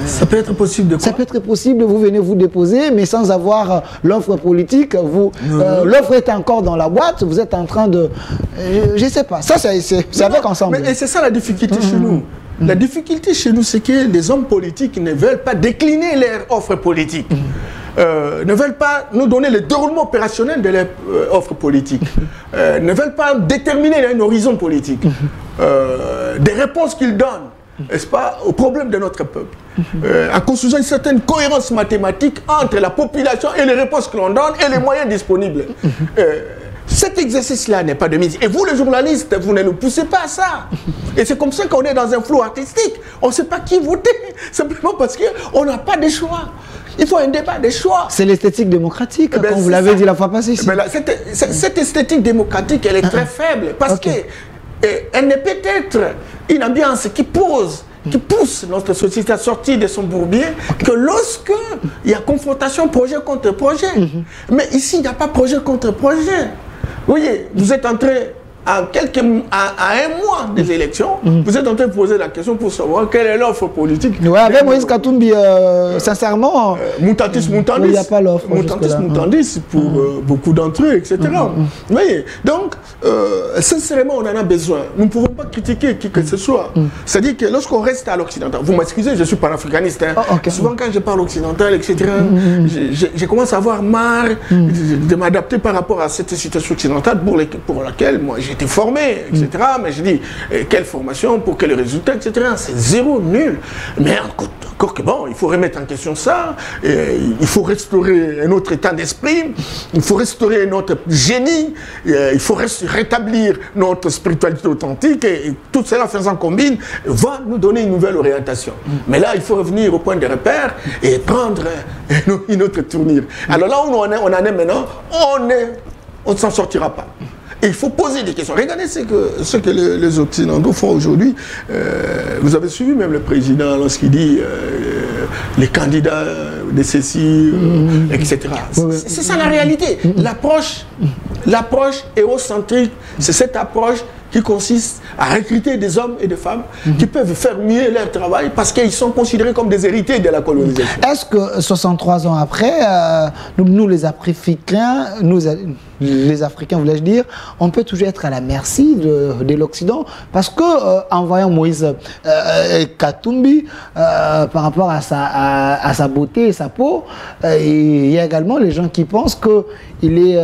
Ça peut être possible de quoi? Ça peut être possible, vous venez vous déposer, mais sans avoir l'offre politique. L'offre est encore dans la boîte, vous êtes en train de... je ne sais pas. Ça, c'est avec ensemble. Mais c'est ça la difficulté chez nous. La difficulté chez nous, c'est que les hommes politiques ne veulent pas décliner leur offre politique. Ne veulent pas nous donner le déroulement opérationnel de leur offre politique. Ne veulent pas déterminer un horizon politique. Des réponses qu'ils donnent, n'est-ce pas, au problème de notre peuple. En construisant une certaine cohérence mathématique entre la population et les réponses que l'on donne et les moyens disponibles. Cet exercice-là n'est pas de mise. Et vous, les journalistes, vous ne nous poussez pas à ça. Et c'est comme ça qu'on est dans un flou artistique. On ne sait pas qui voter, simplement parce qu'on n'a pas de choix. Il faut un débat des choix. C'est l'esthétique démocratique, comme vous l'avez dit la fois passée. Cette esthétique démocratique, elle est très faible, parce qu'elle n'est peut-être une ambiance qui pousse notre société à sortir de son bourbier que lorsque il y a confrontation projet contre projet. Mais ici, il n'y a pas projet contre projet. Vous voyez, vous êtes en train, à un mois des élections, vous êtes en train de poser la question pour savoir quelle est l'offre politique. Oui, avec Moïse Katumbi, sincèrement, Mutatis mutandis. Il n'y a pas l'offre. Mutatis mutandis pour beaucoup d'entre eux, etc. Vous voyez, donc, sincèrement, on en a besoin. Nous ne pouvons pas critiquer qui que ce soit. C'est-à-dire que lorsqu'on reste à l'occidental, vous m'excusez, je suis panafricaniste. Souvent, quand je parle occidental, etc., je commence à avoir marre de m'adapter par rapport à cette situation occidentale pour laquelle moi j'ai été formé, etc. Mais je dis, quelle formation, pour quel résultat, etc. C'est zéro, nul. Mais encore que bon, il faut remettre en question ça, il faut restaurer un autre état d'esprit, il faut restaurer notre génie, il faut rétablir notre spiritualité authentique, et tout cela faisant combine, va nous donner une nouvelle orientation. Mais là, il faut revenir au point de repère et prendre une autre tournure. Alors là où on en est maintenant, on ne s'en sortira pas. Et il faut poser des questions. Regardez ce que les Occidentaux font aujourd'hui. Vous avez suivi même le président lorsqu'il dit les candidats de ceci, etc. C'est ça la réalité. L'approche hérocentrique, c'est cette approche qui consiste à recruter des hommes et des femmes qui peuvent faire mieux leur travail parce qu'ils sont considérés comme des héritiers de la colonisation. Est-ce que 63 ans après, nous les Africains, les Africains, voulais-je dire, on peut toujours être à la merci de l'Occident, parce que en voyant Moïse Katumbi, par rapport à sa beauté et sa peau, il y a également les gens qui pensent qu'il est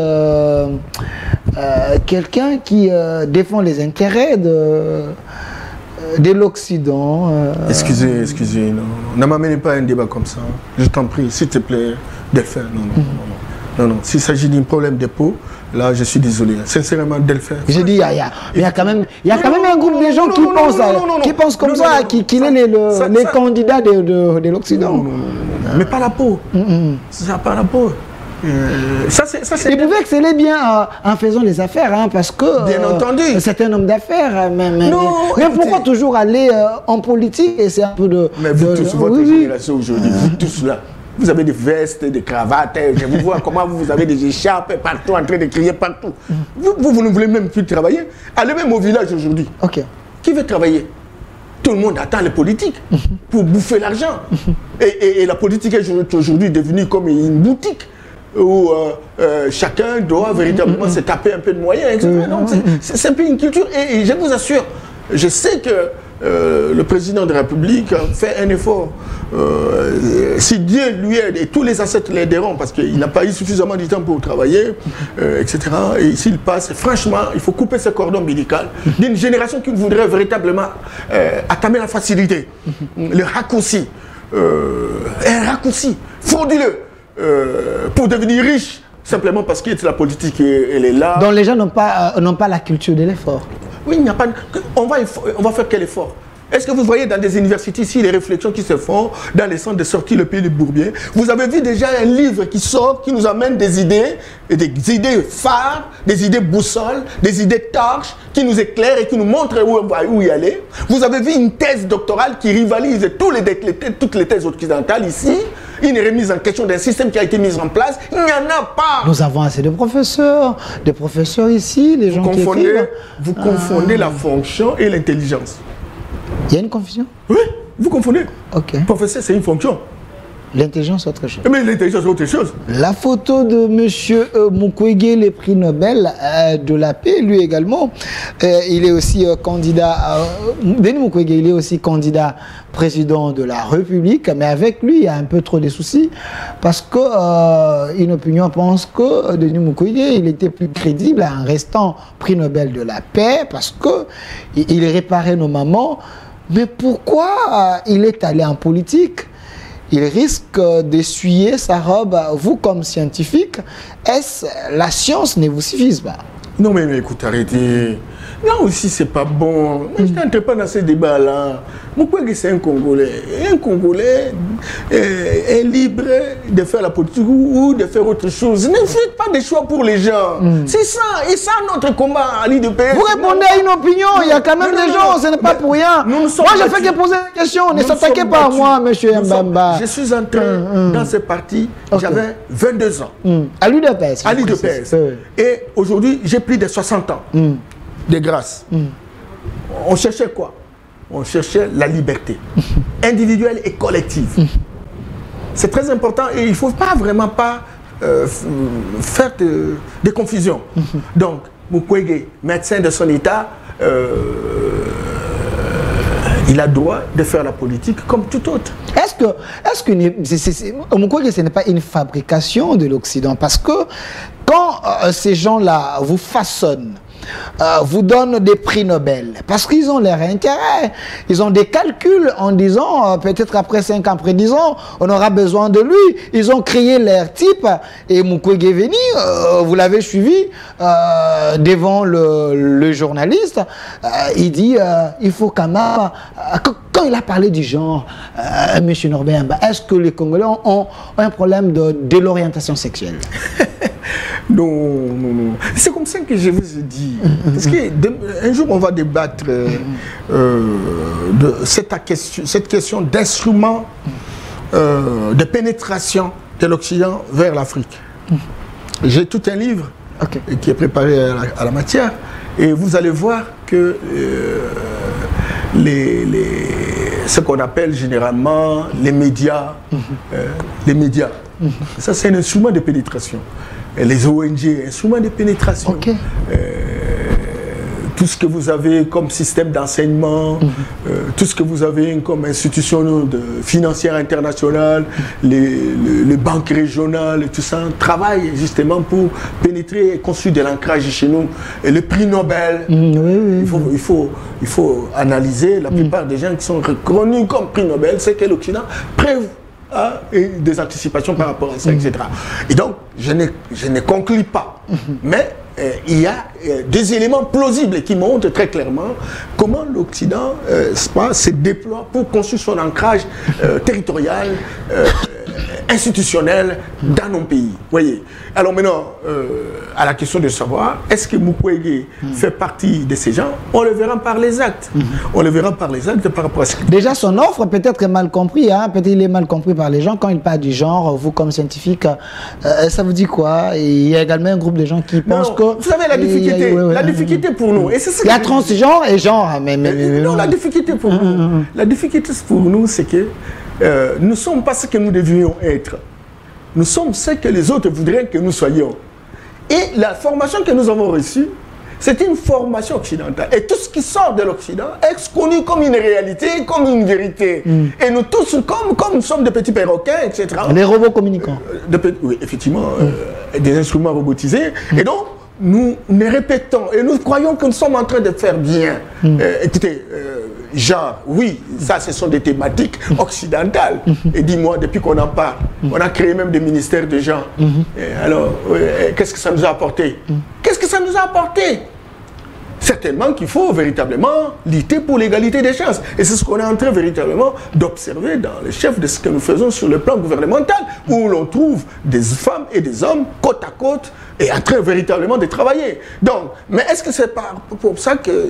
quelqu'un qui défend les intérêts de l'Occident. Excusez, ne m'amenez pas à un débat comme ça. Je t'en prie, s'il te plaît, Delphin. Non. S'il s'agit d'un problème de peau, là, je suis désolé. Sincèrement, Delphin. J'ai dit, il y a quand même un groupe de gens qui pensent comme ça, qu'il est les candidats de l'Occident. Non. Mais pas la peau. Ça, pas la peau. Il pouvait exceller bien en faisant les affaires, hein, parce que bien entendu. C'est un homme d'affaires. Mais pourquoi toujours aller en politique? Et c'est un peu de... Mais vous tous, votre génération aujourd'hui, vous tous là, vous avez des vestes, des cravates, je vous vois comment vous avez des écharpes partout, en train de crier partout. Vous ne voulez même plus travailler. Allez même au village aujourd'hui. Ok. Qui veut travailler? Tout le monde attend les politiques pour bouffer l'argent. Et la politique est aujourd'hui devenue comme une boutique où chacun doit véritablement se taper un peu de moyens. C'est un peu une culture. Et je vous assure, je sais que le président de la République fait un effort. Si Dieu lui aide et tous les ancêtres l'aideront, parce qu'il n'a pas eu suffisamment de temps pour travailler, etc. Et s'il passe, franchement, il faut couper ce cordon ombilical d'une génération qui voudrait véritablement attamer la facilité, le raccourci, un raccourci frauduleux. Pour devenir riche, simplement parce que la politique elle est là. Donc les gens n'ont pas la culture de l'effort. Oui, il n'y a pas. On va faire quel effort? Est-ce que vous voyez dans des universités ici les réflexions qui se font dans les centres de sortie le pays de Bourbier? Vous avez vu déjà un livre qui sort, qui nous amène des idées phares, des idées boussoles, des idées torches, qui nous éclairent et qui nous montrent où y aller. Vous avez vu une thèse doctorale qui rivalise toutes les thèses occidentales ici. Une remise en question d'un système qui a été mis en place. Il n'y en a pas. Nous avons assez de professeurs ici, les gens qui écrivent. Vous confondez la fonction et l'intelligence. Il y a une confusion? Oui, vous confondez. Ok. Professeur, c'est une fonction. L'intelligence, c'est autre chose. Mais l'intelligence, c'est autre chose. La photo de M. Mukwege, le prix Nobel de la paix, lui également, il est aussi candidat, Denis Mukwege, il est aussi candidat président de la République, mais avec lui, il y a un peu trop de soucis, parce que une opinion pense que Denis Mukwege, il était plus crédible en restant prix Nobel de la paix, parce que il réparait nos mamans. Mais pourquoi il est allé en politique? Il risque d'essuyer sa robe. Vous, comme scientifique, est-ce la science ne vous suffit pas? Non, mais écoute, arrêtez. Là aussi, c'est pas bon. Je n'entre pas dans ce débat-là. Mukwege, c'est un Congolais. Et un Congolais est libre de faire la politique ou de faire autre chose. Ne faites pas des choix pour les gens. C'est ça. Et ça, notre combat à l'IDPS. Vous répondez à une opinion. Il y a quand même des gens. Ce n'est pas pour rien. Moi, je fais que poser des questions. Ne s'attaquez pas à moi, monsieur Mbamba. Je suis entré dans ce parti. J'avais 22 ans. À l'UDPS. À l'UDPS. Et aujourd'hui, j'ai plus de 60 ans. De grâce. On cherchait quoi? On cherchait la liberté individuelle et collective. C'est très important et il ne faut pas vraiment faire de confusion. Donc, Mukwege, médecin de son état, il a le droit de faire la politique comme tout autre. Est-ce que Mukwege, ce n'est pas une fabrication de l'Occident? Parce que quand ces gens-là vous façonnent, vous donnent des prix Nobel, parce qu'ils ont leur intérêt, ils ont des calculs en disant, peut-être après 5 ans, après 10 ans, on aura besoin de lui. Ils ont créé leur type, et Mukwege est venu, vous l'avez suivi, devant le journaliste, il dit, il faut quand même, quand il a parlé du genre, M. Norbert, est-ce que les Congolais ont un problème de l'orientation sexuelle? Non. C'est comme ça que je vous ai dit. Parce qu'un jour, on va débattre de cette question d'instrument de pénétration de l'Occident vers l'Afrique. J'ai tout un livre qui est préparé à la matière. Et vous allez voir que ce qu'on appelle généralement les médias. Les médias. Ça, c'est un instrument de pénétration. Et les ONG, instrument de pénétration. Okay. Tout ce que vous avez comme système d'enseignement, tout ce que vous avez comme institution financière internationale, les banques régionales, tout ça, travaille justement pour pénétrer et construire de l'ancrage chez nous. Et le prix Nobel, il faut analyser la plupart des gens qui sont reconnus comme prix Nobel, c'est que l'Occident prévoit des anticipations par rapport à ça, etc. Et donc, je ne conclus pas, mais il y a des éléments plausibles qui montrent très clairement comment l'Occident se déploie pour construire son ancrage territorial, institutionnel dans nos pays. Voyez. Alors maintenant, à la question de savoir, est-ce que Mukwege fait partie de ces gens? On le verra par les actes. On le verra par les actes par rapport à ce que... Déjà, son offre peut-être est mal compris. Hein? Peut-être il est mal compris par les gens. Quand il parle du genre, vous comme scientifique, ça vous dit quoi? Il y a également un groupe de gens qui pensent que... Vous savez, la difficulté, la difficulté pour nous... Et il y a transgenre et genre. Non, la difficulté pour nous, la difficulté pour nous, c'est que nous ne sommes pas ce que nous devions être. Nous sommes ce que les autres voudraient que nous soyons. Et la formation que nous avons reçue, c'est une formation occidentale. Et tout ce qui sort de l'Occident est connu comme une réalité, comme une vérité. Et nous tous, comme nous sommes des petits perroquets, etc. Les robots communicants. Oui, effectivement, des instruments robotisés. Et donc, nous répétons et nous croyons que nous sommes en train de faire bien. Écoutez, genre, oui, ça ce sont des thématiques occidentales. Et dis-moi, depuis qu'on en parle, on a créé même des ministères de genre. Alors, qu'est-ce que ça nous a apporté? Qu'est-ce que ça nous a apporté? Certainement qu'il faut véritablement lutter pour l'égalité des chances. Et c'est ce qu'on est en train véritablement d'observer dans les chefs de ce que nous faisons sur le plan gouvernemental, où l'on trouve des femmes et des hommes côte à côte et en train véritablement de travailler. Donc, mais est-ce que c'est pour ça que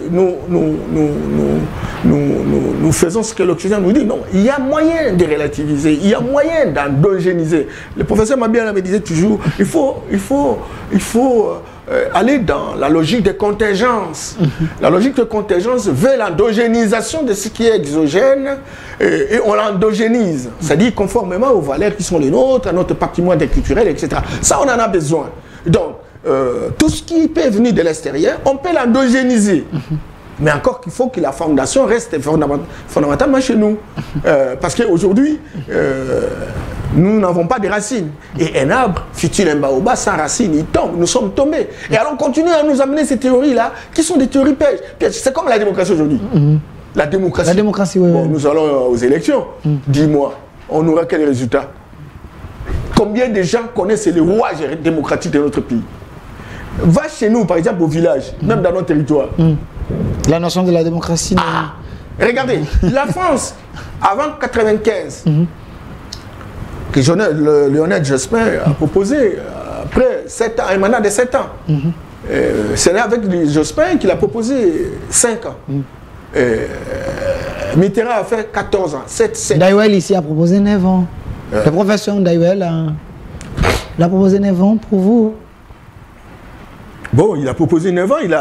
nous faisons ce que l'Occident nous dit? Non, il y a moyen de relativiser, il y a moyen d'endogéniser. Le professeur Mabiala me disait toujours, il faut aller dans la logique de contingence. La logique de contingence veut l'endogénisation de ce qui est exogène et on l'endogénise. C'est-à-dire conformément aux valeurs qui sont les nôtres, à notre patrimoine culturel, etc. Ça, on en a besoin. Donc, tout ce qui peut venir de l'extérieur, on peut l'endogéniser. Mais encore qu'il faut que la fondation reste fondamentalement chez nous. Parce qu'aujourd'hui, nous n'avons pas de racines. Et un arbre, fut-il un baobab, sans racines, il tombe. Nous sommes tombés. Et alors on continue à nous amener ces théories-là, qui sont des théories pièges. C'est comme la démocratie aujourd'hui. La démocratie. La démocratie, oui. Bon, nous allons aux élections. Dis-moi, on aura quel résultat? Combien de gens connaissent les rouages démocratiques de notre pays? Va chez nous, par exemple, au village, même dans nos territoires. La notion de la démocratie. Regardez, la France, avant 1995, que Lionel Jospin a proposé, après 7 ans, un mandat de 7 ans. C'est avec Jospin qu'il a proposé 5 ans. Mitterrand a fait 14 ans. 7. Dayuel ici a proposé 9 ans. La profession Dayuel a proposé 9 ans pour vous. Bon, il a proposé 9 ans, il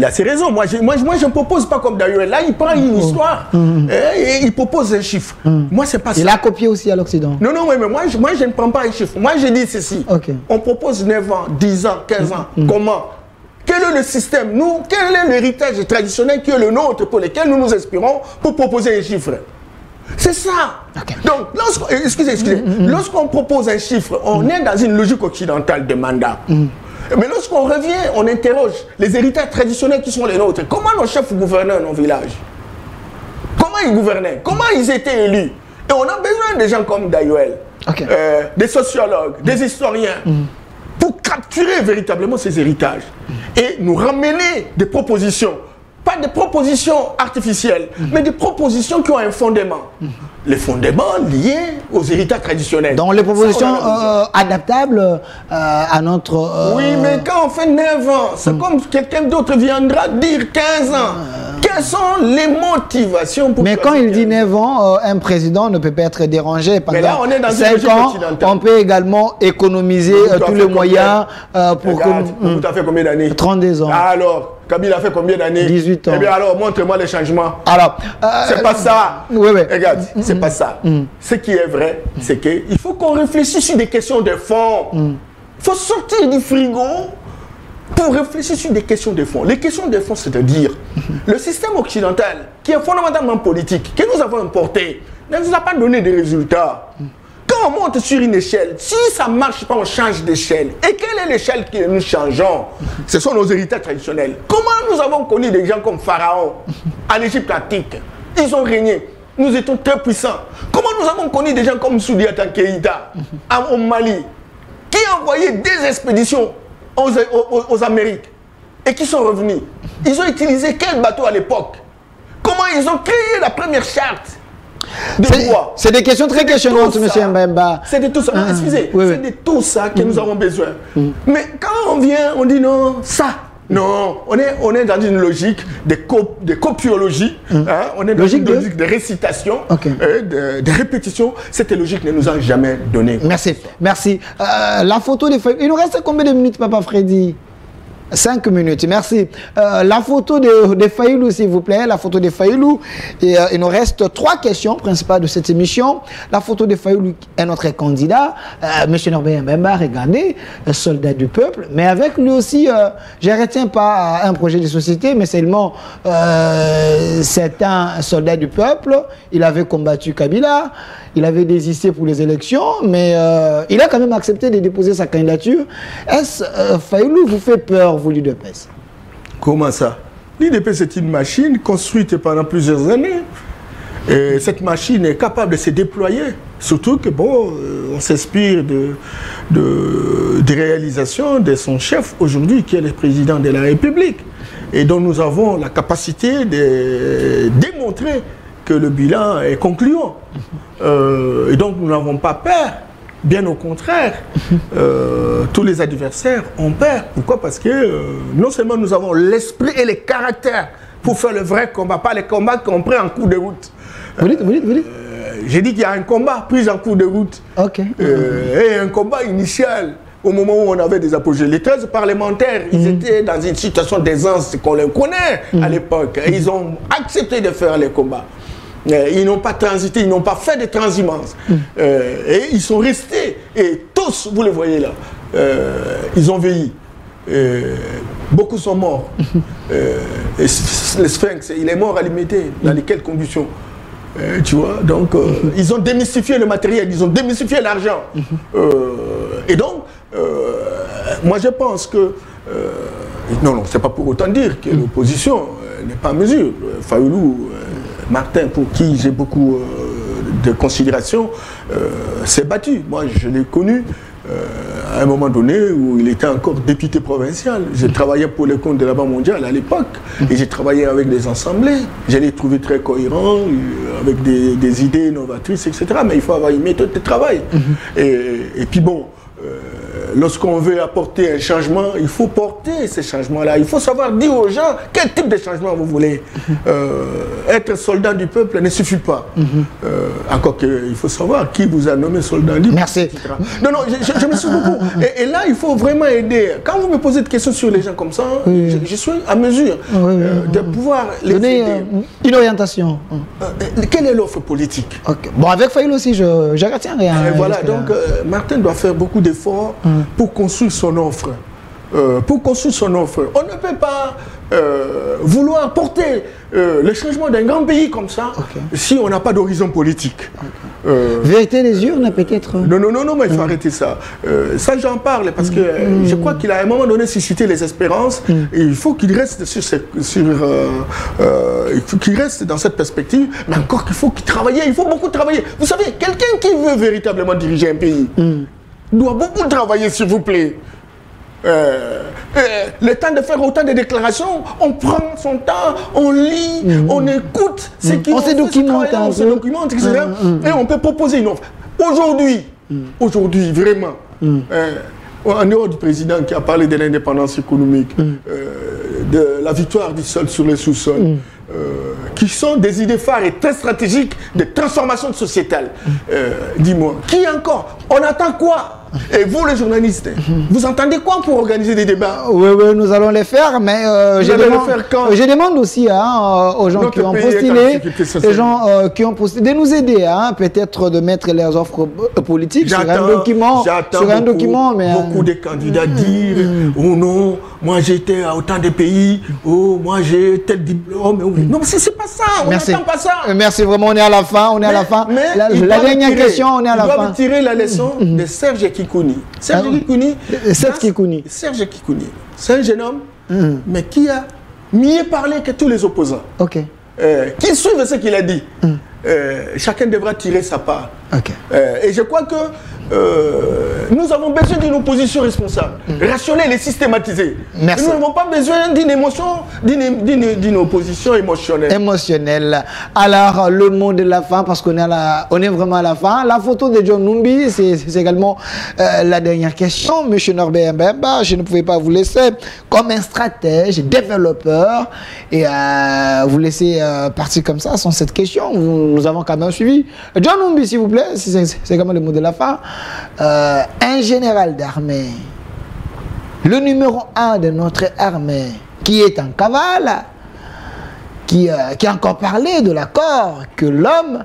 a ses raisons. Moi, je ne propose pas comme Dayuel. Là, il prend une histoire et il propose un chiffre. Moi, c'est pas ça. Il a copié aussi à l'Occident. Non, mais moi, je ne prends pas un chiffre. Moi, je dis ceci. On propose 9 ans, 10 ans, 15 ans. Comment? Quel est le système? Quel est l'héritage traditionnel qui est le nôtre pour lequel nous nous inspirons pour proposer un chiffre? C'est ça. Donc, lorsqu'on propose un chiffre, on est dans une logique occidentale de mandat. Mais lorsqu'on revient, on interroge les héritages traditionnels qui sont les nôtres. Comment nos chefs gouvernaient nos villages? Comment ils gouvernaient? Comment ils étaient élus? Et on a besoin de gens comme Dayuel, des sociologues, des historiens, pour capturer véritablement ces héritages et nous ramener des propositions. Pas des propositions artificielles, mais des propositions qui ont un fondement. Les fondements liés aux héritages traditionnels. Donc les propositions adaptables à notre... Oui, mais quand on fait 9 ans, c'est comme quelqu'un d'autre viendra dire 15 ans. 15 Quelles sont les motivations pour... Mais quand il dit 9 ans, un président ne peut pas être dérangé pendant là, on est dans 5 ans. On peut également économiser tous les moyens pour que... Vous avez fait combien d'années? 32 ans. Alors, Kabila a fait combien d'années? 18 ans. Eh bien alors, montre-moi les changements. Alors, c'est pas ça. Oui, oui. Regarde, c'est pas ça. Ce qui est vrai, c'est qu'il faut qu'on réfléchisse sur des questions de fond. Il faut sortir du frigo pour réfléchir sur des questions de fond. Les questions de fond, c'est-à-dire le système occidental, qui est fondamentalement politique, que nous avons importé, ne nous a pas donné de résultats. Quand on monte sur une échelle, si ça ne marche pas, on change d'échelle. Et quelle est l'échelle que nous changeons? Ce sont nos héritages traditionnels. Comment nous avons connu des gens comme Pharaon en Égypte antique? Ils ont régné. Nous étions très puissants. Comment nous avons connu des gens comme Soudiata Keïta au Mali, qui ont envoyé des expéditions aux Amériques et qui sont revenus? Ils ont utilisé quel bateau à l'époque? Comment ils ont créé la première charte? C'est des questions très questionnantes, M. Mbemba. C'est de tout ça. Excusez, c'est de tout ça que nous avons besoin. Mais quand on vient, on dit non, ça. Non, on est dans une logique de copiologie. On est dans une logique de récitation, de répétition. Cette logique ne nous a jamais donné. Merci. Merci. La photo des feuilles. Il nous reste combien de minutes, Papa Freddy? 5 minutes, merci. La photo de Fayulu, s'il vous plaît, la photo de Fayulu. Et il nous reste 3 questions principales de cette émission. La photo de Fayulu est notre candidat. Monsieur Norbert Mbemba, regardez, soldat du peuple. Mais avec lui aussi, je ne retiens pas un projet de société, mais seulement c'est un soldat du peuple. Il avait combattu Kabila. Il avait désisté pour les élections, mais il a quand même accepté de déposer sa candidature. Est-ce Fayulu vous fait peur, vous, l'UDPS? Comment ça? L'UDPS est une machine construite pendant plusieurs années. Et cette machine est capable de se déployer. Surtout que, bon, on s'inspire des réalisations de son chef aujourd'hui, qui est le président de la République. Et dont nous avons la capacité de démontrer que le bilan est concluant. Et donc nous n'avons pas peur, bien au contraire. Tous les adversaires ont peur. Pourquoi? Parce que non seulement nous avons l'esprit et le caractère pour faire le vrai combat, pas les combats qu'on prend en cours de route. Vous dites J'ai dit qu'il y a un combat pris en cours de route. Et un combat initial. Au moment où on avait des apogées, les 13 parlementaires, ils étaient dans une situation d'aisance qu'on les connaît à l'époque. Ils ont accepté de faire les combats. Ils n'ont pas transité, ils n'ont pas fait de transhumance. Et ils sont restés. Et tous, vous les voyez là, ils ont vieilli. Beaucoup sont morts. Le Sphinx, il est mort à l'imité. Dans quelles conditions? Tu vois, donc ils ont démystifié le matériel, ils ont démystifié l'argent. Et donc, moi je pense que non, c'est pas pour autant dire que l'opposition n'est pas en mesure. Fayulu, Martin, pour qui j'ai beaucoup de considération, s'est battu. Moi, je l'ai connu à un moment donné où il était encore député provincial. J'ai travaillé pour le compte de la Banque mondiale à l'époque et j'ai travaillé avec des assemblées. Je l'ai trouvé très cohérent, avec des idées novatrices, etc. Mais il faut avoir une méthode de travail. Et puis bon, lorsqu'on veut apporter un changement, il faut porter ces changements-là. Il faut savoir dire aux gens quel type de changement vous voulez. Être soldat du peuple ne suffit pas. Encore qu'il faut savoir qui vous a nommé soldat du peuple. Merci. Etc. Non, je me suis beaucoup. Et là, il faut vraiment aider. Quand vous me posez des questions sur les gens comme ça, je suis à mesure de pouvoir les aider. Une orientation. Quelle est l'offre politique? Bon, avec Fayulu aussi, je ne retiens rien. Et voilà, donc Martin doit faire beaucoup d'efforts pour construire son offre. Pour construire son offre. On ne peut pas vouloir porter le changement d'un grand pays comme ça si on n'a pas d'horizon politique. Vérité des urnes, peut-être? Non, mais il faut arrêter ça. Ça, j'en parle parce que je crois qu'il a à un moment donné suscité les espérances et il faut qu'il reste qu'il reste dans cette perspective, mais encore qu'il faut qu'il travaille, il faut beaucoup travailler. Vous savez, quelqu'un qui veut véritablement diriger un pays doit beaucoup travailler, s'il vous plaît. Le temps de faire autant de déclarations, on prend son temps, on lit, on écoute ce qui on se documente, etc. Et on peut proposer une offre. Aujourd'hui, vraiment, en dehors du président qui a parlé de l'indépendance économique, de la victoire du sol sur les sous-sols, qui sont des idées phares et très stratégiques de transformation sociétale. Dis-moi, qui encore? On attend quoi? Et vous, les journalistes, vous entendez quoi pour organiser des débats? Oui, oui, nous allons les faire, mais je demande aussi aux gens qui ont postulé, les gens qui ont postulé, de nous aider, peut-être de mettre leurs offres politiques sur un document. Mais beaucoup de candidats dire oh non, moi j'étais à autant de pays, oh moi j'ai tel diplôme. Non, c'est pas ça, on n'attend pas ça. Merci vraiment, on est à la fin, Mais la dernière question, on est à la fin. On doit tirer la leçon de Serge Kikouni. Serge Kikouni, c'est un jeune homme, mais qui a mieux parlé que tous les opposants. Ok. Qui suivent ce qu'il a dit. Chacun devra tirer sa part. Et je crois que nous avons besoin d'une opposition responsable, rationnelle et systématisée. Merci. Nous n'avons pas besoin d'une émotion, d'une opposition émotionnelle. Alors, le mot de la fin, parce qu'on est vraiment à la fin. La photo de John Numbi, c'est également la dernière question. Monsieur Norbert Mbemba, je ne pouvais pas vous laisser comme un stratège, développeur, et vous laisser partir comme ça sans cette question. Nous avons quand même suivi. John Numbi, s'il vous plaît, c'est également le mot de la fin. Un général d'armée, le numéro 1 de notre armée, qui est en cavale, qui a encore parlé de l'accord que l'homme,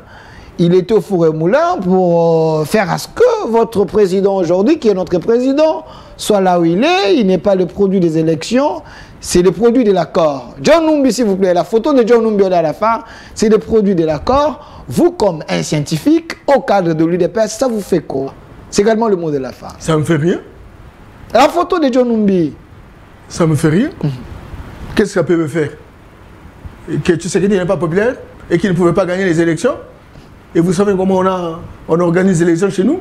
il était au four et moulin pour faire à ce que votre président aujourd'hui, qui est notre président, soit là où il est. Il n'est pas le produit des élections, c'est le produit de l'accord. John Numbi, s'il vous plaît, la photo de John Numbi à la fin, c'est le produit de l'accord. Vous, comme un scientifique, au cadre de l'UDPS, ça vous fait quoi? C'est également le mot de la fin. Ça me fait rien. La photo de John Numbi. Ça me fait rien. Qu'est-ce que ça peut me faire? Que Tshisekedi n'est pas populaire et qu'il ne pouvait pas gagner les élections. Et vous savez comment on organise les élections chez nous?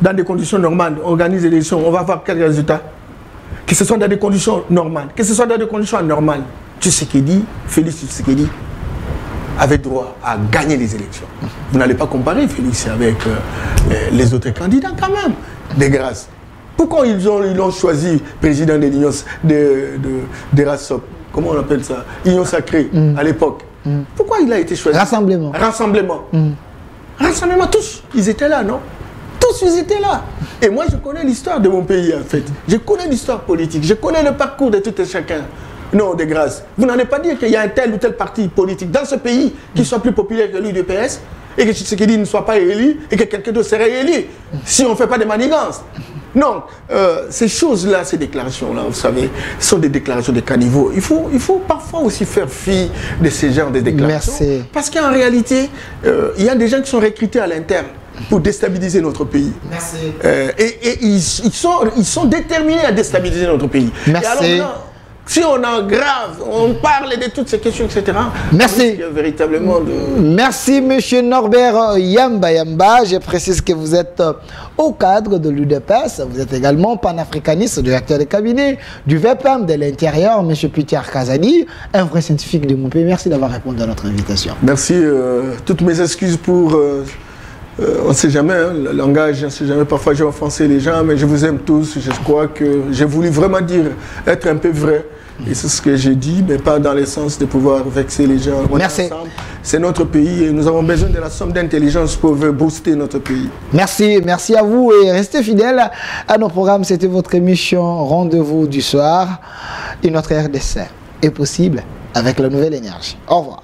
Dans des conditions normales. On organise les élections, on va avoir quels résultats? Que ce soit dans des conditions normales, que ce soit dans des conditions anormales. Tshisekedi, Félix Tshisekedi, avait droit à gagner les élections. Vous n'allez pas comparer Félix avec les autres candidats quand même, de grâce. Pourquoi ils l'ont choisi président de l'Union de RASOP? Comment on appelle ça? Union sacrée à l'époque. Pourquoi il a été choisi? Rassemblement. Rassemblement, tous, ils étaient là, non? Tous, ils étaient là. Et moi, je connais l'histoire de mon pays, en fait. Je connais l'histoire politique, je connais le parcours de tout et chacun. Non, de grâce. Vous n'allez pas dire qu'il y a un tel ou tel parti politique dans ce pays qui soit plus populaire que l'UDPS et que Tshisekedi ne soit pas élu et que quelqu'un d'autre serait élu si on ne fait pas de manigance. Non, ces choses-là, ces déclarations-là, vous savez, sont des déclarations de caniveau. Il faut parfois aussi faire fi de ces genres de déclarations. Merci. Parce qu'en réalité, il y a des gens qui sont recrutés à l'interne pour déstabiliser notre pays. Merci. Et ils sont déterminés à déstabiliser notre pays. Merci. Et alors, là, si on aggrave, on parle de toutes ces questions, etc. Merci. Véritablement Merci, monsieur Norbert Yamba. Je précise que vous êtes au cadre de l'UDPS. Vous êtes également panafricaniste, directeur de cabinet du VPM de l'Intérieur, monsieur Peter Kazani, un vrai scientifique de mon pays. Merci d'avoir répondu à notre invitation. Merci. Toutes mes excuses pour... on ne sait jamais, hein, le langage, on ne sait jamais, parfois j'ai offensé les gens, mais je vous aime tous. Je crois que j'ai voulu vraiment être un peu vrai. Et c'est ce que j'ai dit, mais pas dans le sens de pouvoir vexer les gens. Merci. C'est notre pays et nous avons besoin de la somme d'intelligence pour booster notre pays. Merci, merci à vous et restez fidèles à nos programmes. C'était votre émission Rendez-vous du soir. Et notre RDC est possible avec la nouvelle énergie. Au revoir.